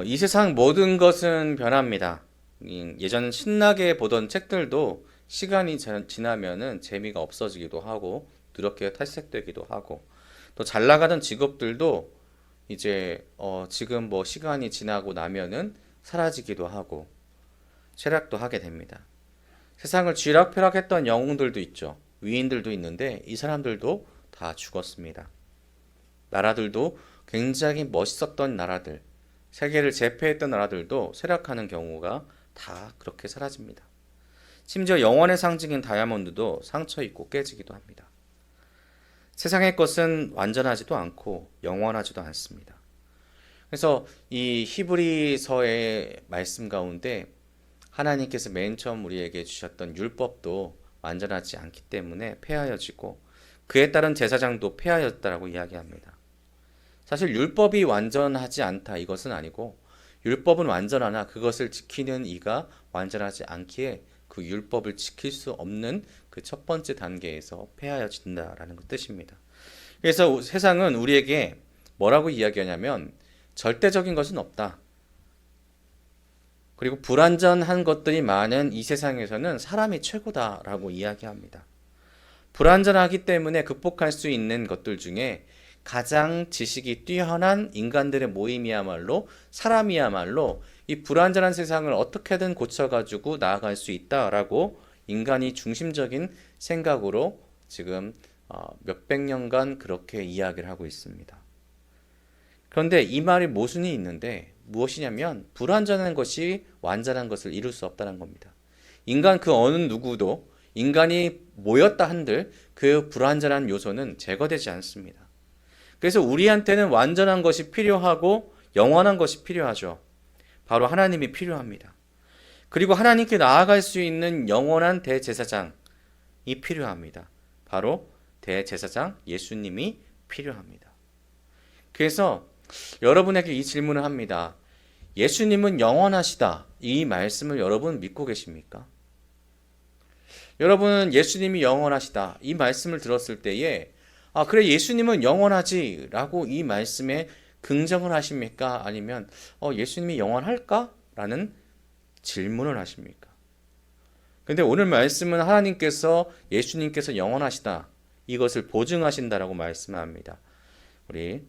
이 세상 모든 것은 변합니다. 예전 신나게 보던 책들도 시간이 지나면은 재미가 없어지기도 하고 누렇게 탈색되기도 하고 또 잘 나가던 직업들도 이제 지금 뭐 시간이 지나고 나면은 사라지기도 하고 쇠락도 하게 됩니다. 세상을 쥐락펴락했던 영웅들도 있죠. 위인들도 있는데 이 사람들도 다 죽었습니다. 나라들도 굉장히 멋있었던 나라들, 세계를 제패했던 나라들도 쇠락하는 경우가 다 그렇게 사라집니다. 심지어 영원의 상징인 다이아몬드도 상처 입고 깨지기도 합니다. 세상의 것은 완전하지도 않고 영원하지도 않습니다. 그래서 이 히브리서의 말씀 가운데 하나님께서 맨 처음 우리에게 주셨던 율법도 완전하지 않기 때문에 폐하여지고 그에 따른 제사장도 폐하였다라고 이야기합니다. 사실 율법이 완전하지 않다 이것은 아니고 율법은 완전하나 그것을 지키는 이가 완전하지 않기에 그 율법을 지킬 수 없는 그 첫 번째 단계에서 폐하여진다라는 그 뜻입니다. 그래서 세상은 우리에게 뭐라고 이야기하냐면 절대적인 것은 없다. 그리고 불완전한 것들이 많은 이 세상에서는 사람이 최고다라고 이야기합니다. 불완전하기 때문에 극복할 수 있는 것들 중에 가장 지식이 뛰어난 인간들의 모임이야말로 사람이야말로 이 불완전한 세상을 어떻게든 고쳐가지고 나아갈 수 있다라고 인간이 중심적인 생각으로 지금 몇백 년간 그렇게 이야기를 하고 있습니다. 그런데 이 말이 모순이 있는데 무엇이냐면 불완전한 것이 완전한 것을 이룰 수 없다는 겁니다. 인간 그 어느 누구도 인간이 모였다 한들 그 불완전한 요소는 제거되지 않습니다. 그래서 우리한테는 완전한 것이 필요하고 영원한 것이 필요하죠. 바로 하나님이 필요합니다. 그리고 하나님께 나아갈 수 있는 영원한 대제사장이 필요합니다. 바로 대제사장 예수님이 필요합니다. 그래서 여러분에게 이 질문을 합니다. 예수님은 영원하시다. 이 말씀을 여러분 믿고 계십니까? 여러분은 예수님이 영원하시다. 이 말씀을 들었을 때에 그래 예수님은 영원하지 라고 이 말씀에 긍정을 하십니까? 아니면 예수님이 영원할까? 라는 질문을 하십니까? 근데 오늘 말씀은 하나님께서 예수님께서 영원하시다. 이것을 보증하신다라고 말씀합니다. 우리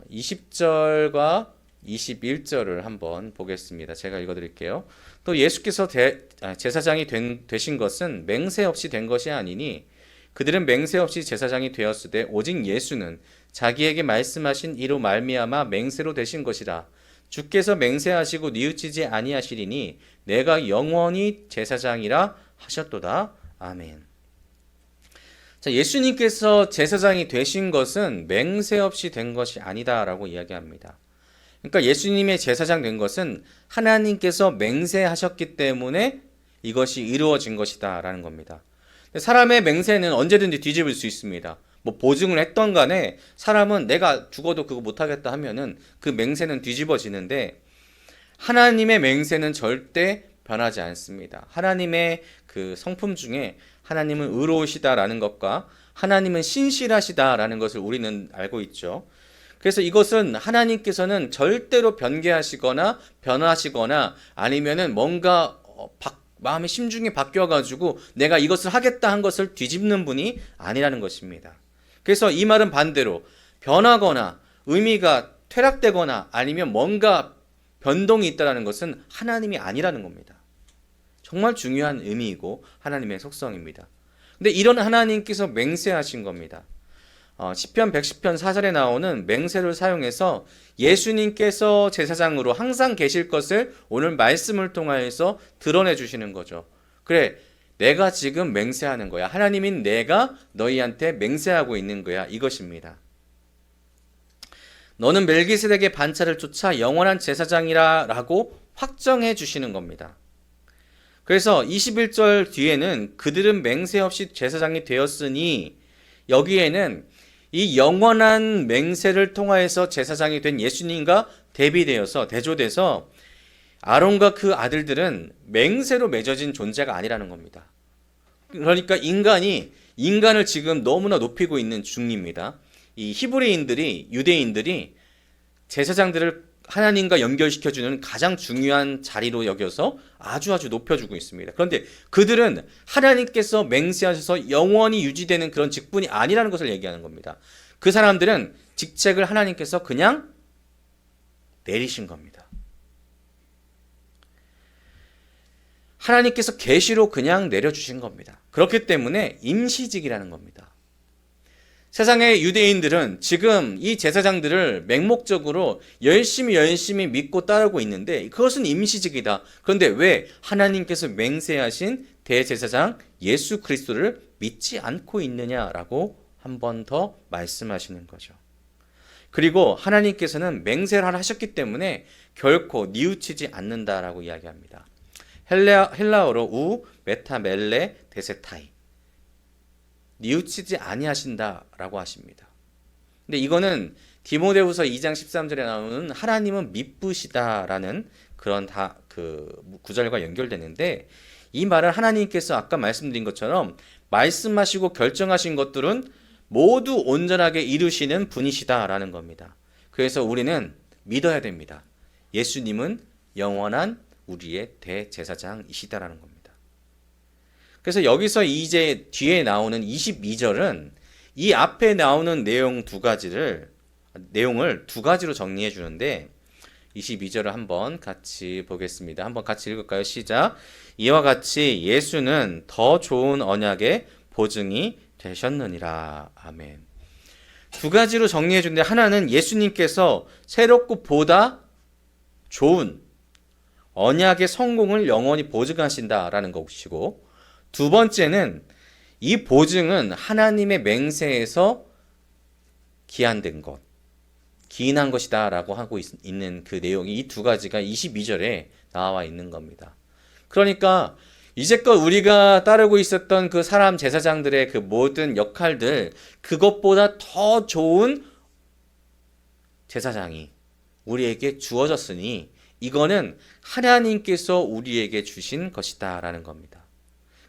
20절과 21절을 한번 보겠습니다. 제가 읽어드릴게요. 또 예수께서 제사장이 되신 것은 맹세 없이 된 것이 아니니 그들은 맹세 없이 제사장이 되었으되 오직 예수는 자기에게 말씀하신 이로 말미암아 맹세로 되신 것이라. 주께서 맹세하시고 뉘우치지 아니하시리니 내가 영원히 제사장이라 하셨도다. 아멘. 자, 예수님께서 제사장이 되신 것은 맹세 없이 된 것이 아니다라고 이야기합니다. 그러니까 예수님의 제사장 된 것은 하나님께서 맹세하셨기 때문에 이것이 이루어진 것이다라는 겁니다. 사람의 맹세는 언제든지 뒤집을 수 있습니다. 뭐 보증을 했던 간에 사람은 내가 죽어도 그거 못하겠다 하면은 그 맹세는 뒤집어지는데 하나님의 맹세는 절대 변하지 않습니다. 하나님의 그 성품 중에 하나님은 의로우시다라는 것과 하나님은 신실하시다라는 것을 우리는 알고 있죠. 그래서 이것은 하나님께서는 절대로 변개하시거나 변하시거나 아니면은 뭔가 마음의 심중이 바뀌어가지고 내가 이것을 하겠다 한 것을 뒤집는 분이 아니라는 것입니다. 그래서 이 말은 반대로 변하거나 의미가 퇴락되거나 아니면 뭔가 변동이 있다는 것은 하나님이 아니라는 겁니다. 정말 중요한 의미이고 하나님의 속성입니다. 근데 이런 하나님께서 맹세하신 겁니다. 시편 110편 4절에 나오는 맹세를 사용해서 예수님께서 제사장으로 항상 계실 것을 오늘 말씀을 통하여서 드러내 주시는 거죠. 그래, 내가 지금 맹세하는 거야. 하나님인 내가 너희한테 맹세하고 있는 거야. 이것입니다. 너는 멜기세덱의 반차를 쫓아 영원한 제사장이라 라고 확정해 주시는 겁니다. 그래서 21절 뒤에는 그들은 맹세 없이 제사장이 되었으니 여기에는 이 영원한 맹세를 통하여서 제사장이 된 예수님과 대비되어서 대조돼서 아론과 그 아들들은 맹세로 맺어진 존재가 아니라는 겁니다. 그러니까 인간을 지금 너무나 높이고 있는 중입니다. 이 히브리인들이 유대인들이 제사장들을 하나님과 연결시켜주는 가장 중요한 자리로 여겨서 아주 높여주고 있습니다. 그런데 그들은 하나님께서 맹세하셔서 영원히 유지되는 그런 직분이 아니라는 것을 얘기하는 겁니다. 그 사람들은 직책을 하나님께서 그냥 내리신 겁니다. 하나님께서 계시로 그냥 내려주신 겁니다. 그렇기 때문에 임시직이라는 겁니다. 세상의 유대인들은 지금 이 제사장들을 맹목적으로 열심히 믿고 따르고 있는데 그것은 임시직이다. 그런데 왜 하나님께서 맹세하신 대제사장 예수 그리스도를 믿지 않고 있느냐라고 한 번 더 말씀하시는 거죠. 그리고 하나님께서는 맹세를 하셨기 때문에 결코 뉘우치지 않는다라고 이야기합니다. 헬라어로 우 메타멜레 데세타이, 뉘우치지 아니하신다라고 하십니다. 근데 이거는 디모데후서 2장 13절에 나오는 하나님은 미쁘시다라는 그런 그 구절과 연결되는데, 이 말은 하나님께서 아까 말씀드린 것처럼 말씀하시고 결정하신 것들은 모두 온전하게 이루시는 분이시다라는 겁니다. 그래서 우리는 믿어야 됩니다. 예수님은 영원한 우리의 대제사장이시다라는 겁니다. 그래서 여기서 이제 뒤에 나오는 22절은 이 앞에 나오는 내용을 두 가지로 정리해 주는데, 22절을 한번 같이 보겠습니다. 한번 같이 읽을까요? 시작. 이와 같이 예수는 더 좋은 언약의 보증이 되셨느니라. 아멘. 두 가지로 정리해 주는데, 하나는 예수님께서 새롭고 보다 좋은 언약의 성공을 영원히 보증하신다라는 것이고, 두 번째는 이 보증은 하나님의 맹세에서 기한된 것, 기인한 것이다 라고 하고 있는 그 내용이, 이 두 가지가 22절에 나와 있는 겁니다. 그러니까 이제껏 우리가 따르고 있었던 그 사람 제사장들의 그 모든 역할들, 그것보다 더 좋은 제사장이 우리에게 주어졌으니 이거는 하나님께서 우리에게 주신 것이다 라는 겁니다.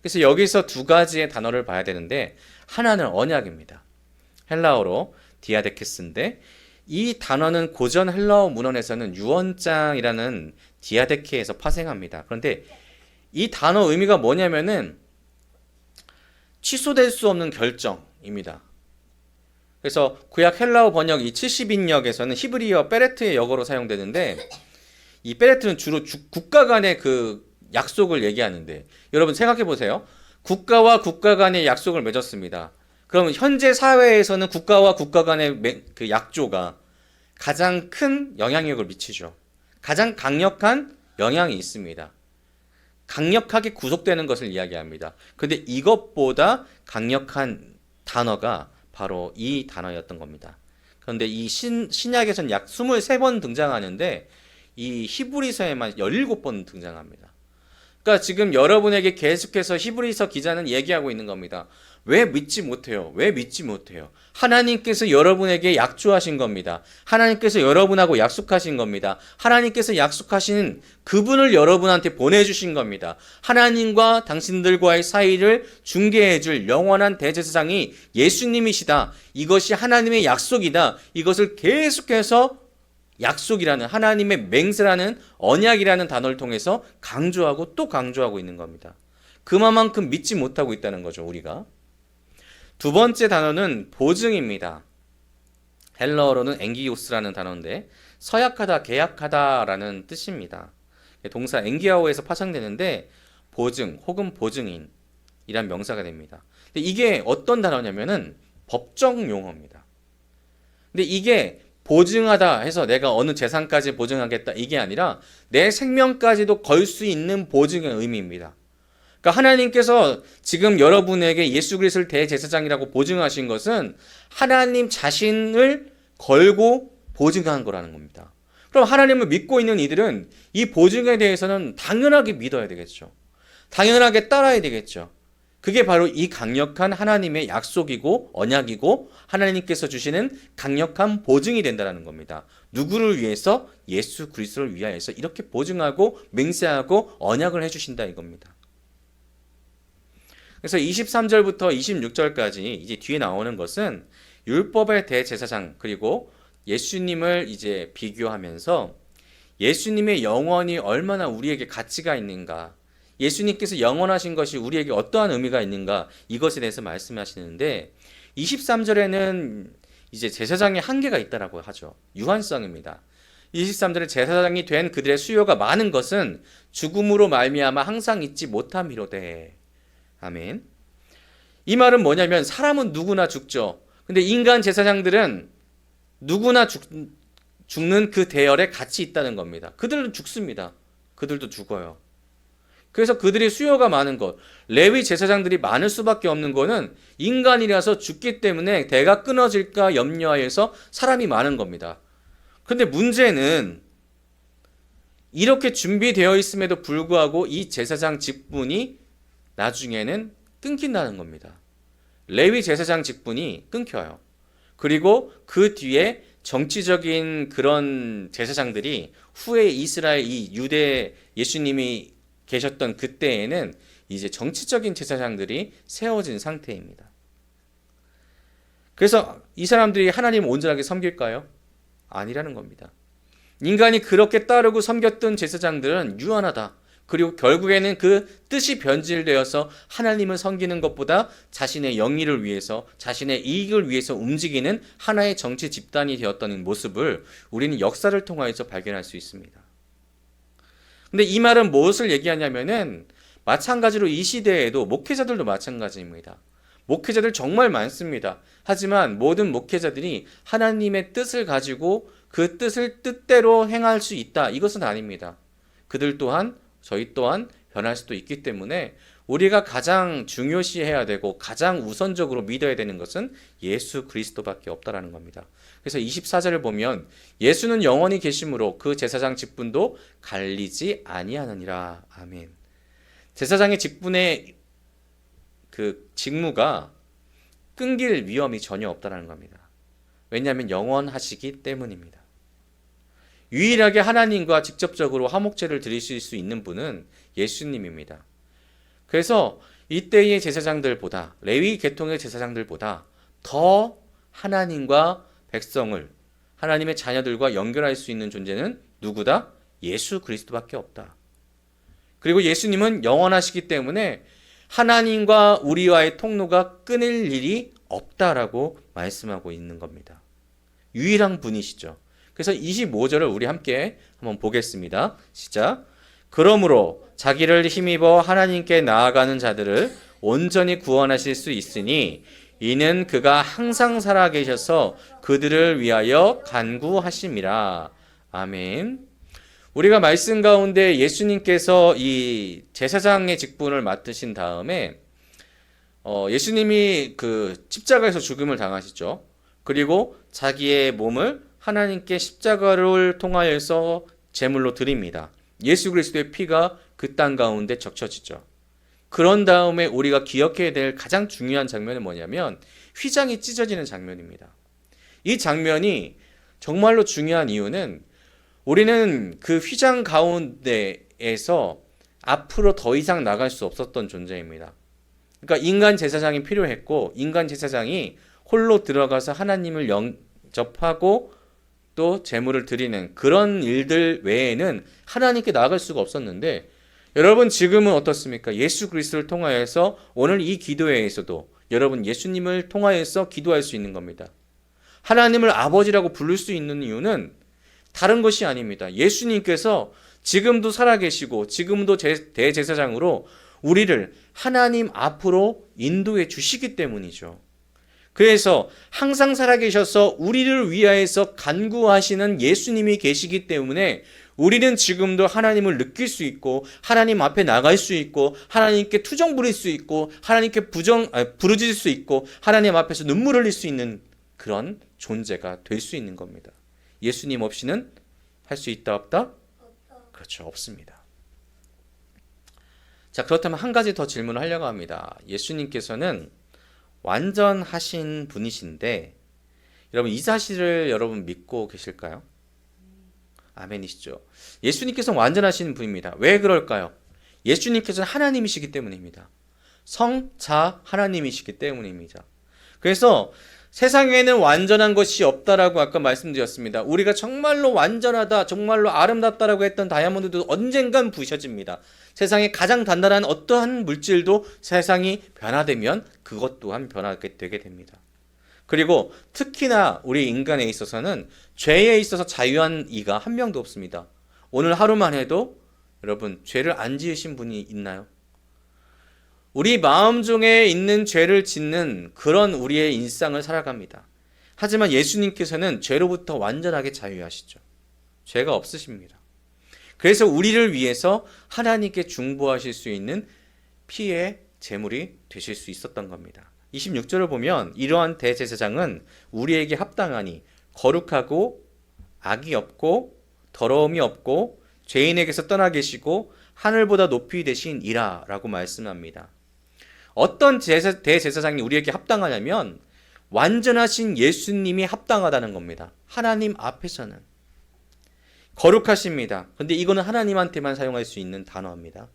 그래서 여기서 두 가지의 단어를 봐야 되는데, 하나는 언약입니다. 헬라어로 디아데케스인데, 이 단어는 고전 헬라어 문헌에서는 유언장이라는 디아데케에서 파생합니다. 그런데 이 단어 의미가 뭐냐면은 취소될 수 없는 결정입니다. 그래서 구약 헬라어 번역 이 70인역에서는 히브리어 페레트의 역어로 사용되는데, 이 페레트는 주로 국가 간의 그 약속을 얘기하는데, 여러분 생각해 보세요. 국가와 국가 간의 약속을 맺었습니다. 그러면 현재 사회에서는 국가와 국가 간의 그 약조가 가장 큰 영향력을 미치죠. 가장 강력한 영향이 있습니다. 강력하게 구속되는 것을 이야기합니다. 그런데 이것보다 강력한 단어가 바로 이 단어였던 겁니다. 그런데 이 신약에서는 약 23번 등장하는데 이 히브리서에만 17번 등장합니다. 그러니까 지금 여러분에게 계속해서 히브리서 기자는 얘기하고 있는 겁니다. 왜 믿지 못해요? 왜 믿지 못해요? 하나님께서 여러분에게 약조하신 겁니다. 하나님께서 여러분하고 약속하신 겁니다. 하나님께서 약속하신 그분을 여러분한테 보내주신 겁니다. 하나님과 당신들과의 사이를 중개해줄 영원한 대제사장이 예수님이시다. 이것이 하나님의 약속이다. 이것을 계속해서 약속이라는, 하나님의 맹세라는, 언약이라는 단어를 통해서 강조하고 또 강조하고 있는 겁니다. 그만큼 믿지 못하고 있다는 거죠, 우리가. 두 번째 단어는 보증입니다. 헬라어로는 앵기오스라는 단어인데 서약하다, 계약하다라는 뜻입니다. 동사 앵기아오에서 파생되는데 보증 혹은 보증인이란 명사가 됩니다. 근데 이게 어떤 단어냐면은 법정 용어입니다. 근데 이게 보증하다 해서 내가 어느 재산까지 보증하겠다 이게 아니라 내 생명까지도 걸 수 있는 보증의 의미입니다. 그러니까 하나님께서 지금 여러분에게 예수 그리스도를 대제사장이라고 보증하신 것은 하나님 자신을 걸고 보증한 거라는 겁니다. 그럼 하나님을 믿고 있는 이들은 이 보증에 대해서는 당연하게 믿어야 되겠죠. 당연하게 따라야 되겠죠. 그게 바로 이 강력한 하나님의 약속이고 언약이고 하나님께서 주시는 강력한 보증이 된다는 겁니다. 누구를 위해서? 예수 그리스도를 위하여서 이렇게 보증하고 맹세하고 언약을 해주신다 이겁니다. 그래서 23절부터 26절까지 이제 뒤에 나오는 것은 율법의 대제사장 그리고 예수님을 이제 비교하면서 예수님의 영원이 얼마나 우리에게 가치가 있는가, 예수님께서 영원하신 것이 우리에게 어떠한 의미가 있는가, 이것에 대해서 말씀하시는데 23절에는 이제 제사장의 한계가 있다라고 하죠. 유한성입니다. 23절에 제사장이 된 그들의 수요가 많은 것은 죽음으로 말미암아 항상 잊지 못함이로되. 아멘. 이 말은 뭐냐면 사람은 누구나 죽죠. 근데 인간 제사장들은 누구나 죽는 그 대열에 같이 있다는 겁니다. 그들은 죽습니다. 그들도 죽어요. 그래서 그들이 수요가 많은 것, 레위 제사장들이 많을 수밖에 없는 거는 인간이라서 죽기 때문에 대가 끊어질까 염려하여서 사람이 많은 겁니다. 그런데 문제는 이렇게 준비되어 있음에도 불구하고 이 제사장 직분이 나중에는 끊긴다는 겁니다. 레위 제사장 직분이 끊겨요. 그리고 그 뒤에 정치적인 그런 제사장들이 후에 이스라엘 이 유대 예수님이 계셨던 그때에는 이제 정치적인 제사장들이 세워진 상태입니다. 그래서 이 사람들이 하나님을 온전하게 섬길까요? 아니라는 겁니다. 인간이 그렇게 따르고 섬겼던 제사장들은 유한하다. 그리고 결국에는 그 뜻이 변질되어서 하나님을 섬기는 것보다 자신의 영예를 위해서, 자신의 이익을 위해서 움직이는 하나의 정치 집단이 되었다는 모습을 우리는 역사를 통하여서 발견할 수 있습니다. 근데 이 말은 무엇을 얘기하냐면은 마찬가지로 이 시대에도 목회자들도 마찬가지입니다. 목회자들 정말 많습니다. 하지만 모든 목회자들이 하나님의 뜻을 가지고 그 뜻을 뜻대로 행할 수 있다. 이것은 아닙니다. 그들 또한 저희 또한 변할 수도 있기 때문에 우리가 가장 중요시해야 되고 가장 우선적으로 믿어야 되는 것은 예수 그리스도밖에 없다라는 겁니다. 그래서 24절을 보면 예수는 영원히 계심으로 그 제사장 직분도 갈리지 아니하느니라. 아멘. 제사장의 직분의 그 직무가 끊길 위험이 전혀 없다라는 겁니다. 왜냐하면 영원하시기 때문입니다. 유일하게 하나님과 직접적으로 화목제를 드리실 수 있는 분은 예수님입니다. 그래서 이때의 제사장들보다, 레위 계통의 제사장들보다 더 하나님과 백성을, 하나님의 자녀들과 연결할 수 있는 존재는 누구다? 예수 그리스도밖에 없다. 그리고 예수님은 영원하시기 때문에 하나님과 우리와의 통로가 끊일 일이 없다라고 말씀하고 있는 겁니다. 유일한 분이시죠. 그래서 25절을 우리 함께 한번 보겠습니다. 시작. 그러므로 자기를 힘입어 하나님께 나아가는 자들을 온전히 구원하실 수 있으니 이는 그가 항상 살아계셔서 그들을 위하여 간구하심이라. 아멘. 우리가 말씀 가운데 예수님께서 이 제사장의 직분을 맡으신 다음에 예수님이 그 십자가에서 죽음을 당하시죠. 그리고 자기의 몸을 하나님께 십자가를 통하여서 제물로 드립니다. 예수 그리스도의 피가 그 땅 가운데 적셔지죠. 그런 다음에 우리가 기억해야 될 가장 중요한 장면은 뭐냐면 휘장이 찢어지는 장면입니다. 이 장면이 정말로 중요한 이유는 우리는 그 휘장 가운데에서 앞으로 더 이상 나갈 수 없었던 존재입니다. 그러니까 인간 제사장이 필요했고 인간 제사장이 홀로 들어가서 하나님을 영접하고 또 제물을 드리는 그런 일들 외에는 하나님께 나아갈 수가 없었는데 여러분 지금은 어떻습니까? 예수 그리스도를 통하여서 오늘 이 기도회에서도 여러분 예수님을 통하여서 기도할 수 있는 겁니다. 하나님을 아버지라고 부를 수 있는 이유는 다른 것이 아닙니다. 예수님께서 지금도 살아계시고 지금도 대제사장으로 우리를 하나님 앞으로 인도해 주시기 때문이죠. 그래서 항상 살아계셔서 우리를 위하여서 간구하시는 예수님이 계시기 때문에 우리는 지금도 하나님을 느낄 수 있고 하나님 앞에 나갈 수 있고 하나님께 투정 부릴 수 있고 하나님께 부르짖을 수 있고 하나님 앞에서 눈물 흘릴 수 있는 그런 존재가 될 수 있는 겁니다. 예수님 없이는 할 수 있다 없다? 그렇죠. 없습니다. 자, 그렇다면 한 가지 더 질문을 하려고 합니다. 예수님께서는 완전하신 분이신데 여러분 이 사실을 여러분 믿고 계실까요? 아멘이시죠. 예수님께서는 완전하신 분입니다. 왜 그럴까요? 예수님께서는 하나님이시기 때문입니다. 성자 하나님이시기 때문입니다. 그래서 세상에는 완전한 것이 없다라고 아까 말씀드렸습니다. 우리가 정말로 완전하다, 정말로 아름답다라고 했던 다이아몬드도 언젠간 부셔집니다. 세상에 가장 단단한 어떠한 물질도 세상이 변화되면 그것 또한 변하게 되게 됩니다. 그리고 특히나 우리 인간에 있어서는 죄에 있어서 자유한 이가 한 명도 없습니다. 오늘 하루만 해도 여러분 죄를 안 지으신 분이 있나요? 우리 마음 중에 있는 죄를 짓는 그런 우리의 일상을 살아갑니다. 하지만 예수님께서는 죄로부터 완전하게 자유하시죠. 죄가 없으십니다. 그래서 우리를 위해서 하나님께 중보하실 수 있는 피의 제물이 되실 수 있었던 겁니다. 26절을 보면 이러한 대제사장은 우리에게 합당하니 거룩하고 악이 없고 더러움이 없고 죄인에게서 떠나 계시고 하늘보다 높이 되신 이라 라고 말씀합니다. 어떤 대제사장이 우리에게 합당하냐면 완전하신 예수님이 합당하다는 겁니다. 하나님 앞에서는 거룩하십니다. 근데 이거는 하나님한테만 사용할 수 있는 단어입니다.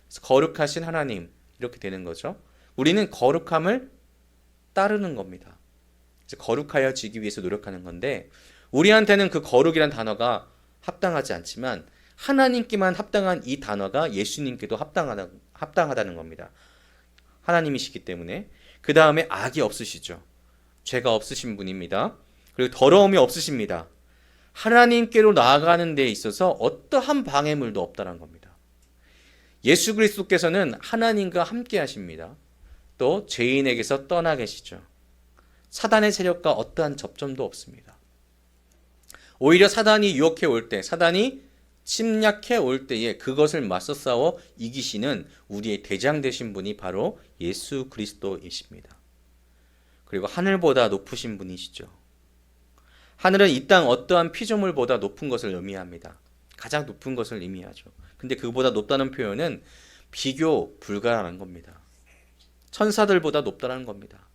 그래서 거룩하신 하나님 이렇게 되는 거죠. 우리는 거룩함을 따르는 겁니다. 거룩하여지기 위해서 노력하는 건데 우리한테는 그 거룩이란 단어가 합당하지 않지만 하나님께만 합당한 이 단어가 예수님께도 합당하다는 겁니다. 하나님이시기 때문에. 그 다음에 악이 없으시죠. 죄가 없으신 분입니다. 그리고 더러움이 없으십니다. 하나님께로 나아가는 데 있어서 어떠한 방해물도 없다는 겁니다. 예수 그리스도께서는 하나님과 함께 하십니다. 또 죄인에게서 떠나 계시죠. 사단의 세력과 어떠한 접점도 없습니다. 오히려 사단이 유혹해 올 때, 사단이 침략해 올 때에 그것을 맞서 싸워 이기시는 우리의 대장 되신 분이 바로 예수 그리스도이십니다. 그리고 하늘보다 높으신 분이시죠. 하늘은 이 땅 어떠한 피조물보다 높은 것을 의미합니다. 가장 높은 것을 의미하죠. 근데 그보다 높다는 표현은 비교 불가라는 겁니다. 천사들보다 높다는 겁니다.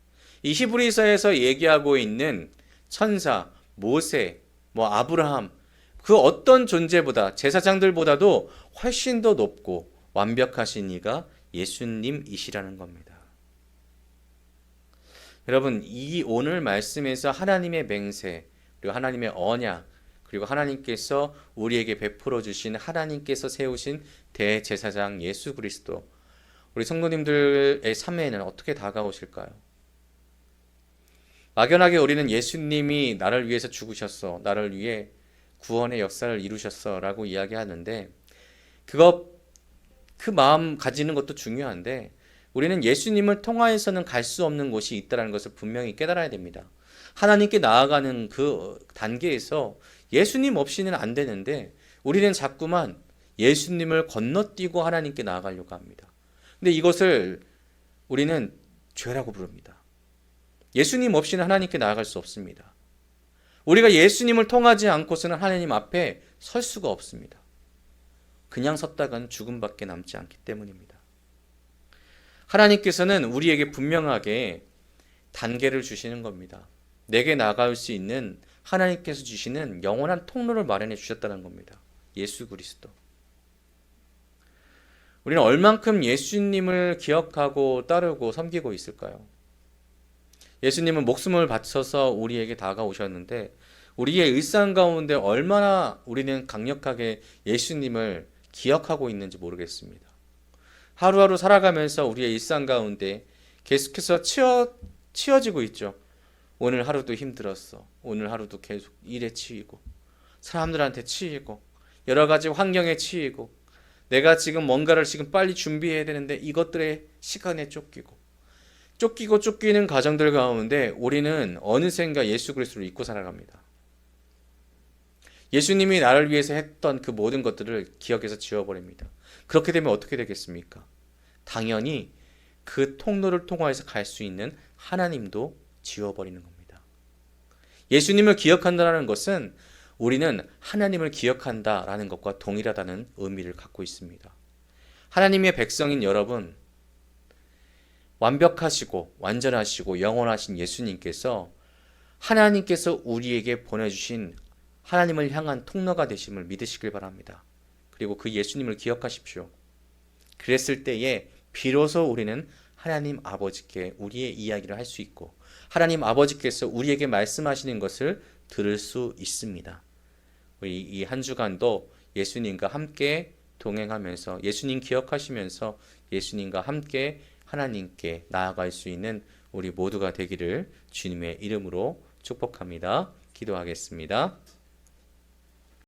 이 히브리서에서 얘기하고 있는 천사, 모세, 아브라함, 그 어떤 존재보다 제사장들보다도 훨씬 더 높고 완벽하신 이가 예수님이시라는 겁니다. 여러분, 이 오늘 말씀에서 하나님의 맹세, 그리고 하나님의 언약, 그리고 하나님께서 우리에게 베풀어 주신 하나님께서 세우신 대제사장 예수 그리스도, 우리 성도님들의 삶에는 어떻게 다가오실까요? 막연하게 우리는 예수님이 나를 위해서 죽으셨어, 나를 위해 구원의 역사를 이루셨어 라고 이야기하는데 그 마음 가지는 것도 중요한데 우리는 예수님을 통하여서는 갈 수 없는 곳이 있다는 것을 분명히 깨달아야 됩니다. 하나님께 나아가는 그 단계에서 예수님 없이는 안 되는데 우리는 자꾸만 예수님을 건너뛰고 하나님께 나아가려고 합니다. 근데 이것을 우리는 죄라고 부릅니다. 예수님 없이는 하나님께 나아갈 수 없습니다. 우리가 예수님을 통하지 않고서는 하나님 앞에 설 수가 없습니다. 그냥 섰다가는 죽음밖에 남지 않기 때문입니다. 하나님께서는 우리에게 분명하게 단계를 주시는 겁니다. 내게 나아갈 수 있는 하나님께서 주시는 영원한 통로를 마련해 주셨다는 겁니다. 예수 그리스도. 우리는 얼만큼 예수님을 기억하고 따르고 섬기고 있을까요? 예수님은 목숨을 바쳐서 우리에게 다가오셨는데 우리의 일상 가운데 얼마나 우리는 강력하게 예수님을 기억하고 있는지 모르겠습니다. 하루하루 살아가면서 우리의 일상 가운데 계속해서 치여지고 있죠. 오늘 하루도 힘들었어. 오늘 하루도 계속 일에 치이고 사람들한테 치이고 여러 가지 환경에 치이고 내가 지금 뭔가를 지금 빨리 준비해야 되는데 이것들의 시간에 쫓기는 가정들 가운데 우리는 어느샌가 예수 그리스도를 잊고 살아갑니다. 예수님이 나를 위해서 했던 그 모든 것들을 기억해서 지워버립니다. 그렇게 되면 어떻게 되겠습니까? 당연히 그 통로를 통하여서 갈 수 있는 하나님도 지워버리는 겁니다. 예수님을 기억한다는 것은 우리는 하나님을 기억한다라는 것과 동일하다는 의미를 갖고 있습니다. 하나님의 백성인 여러분, 완벽하시고 완전하시고 영원하신 예수님께서 하나님께서 우리에게 보내주신 하나님을 향한 통로가 되심을 믿으시길 바랍니다. 그리고 그 예수님을 기억하십시오. 그랬을 때에 비로소 우리는 하나님 아버지께 우리의 이야기를 할 수 있고 하나님 아버지께서 우리에게 말씀하시는 것을 들을 수 있습니다. 이 한 주간도 예수님과 함께 동행하면서 예수님 기억하시면서 예수님과 함께 하나님께 나아갈 수 있는 우리 모두가 되기를 주님의 이름으로 축복합니다. 기도하겠습니다.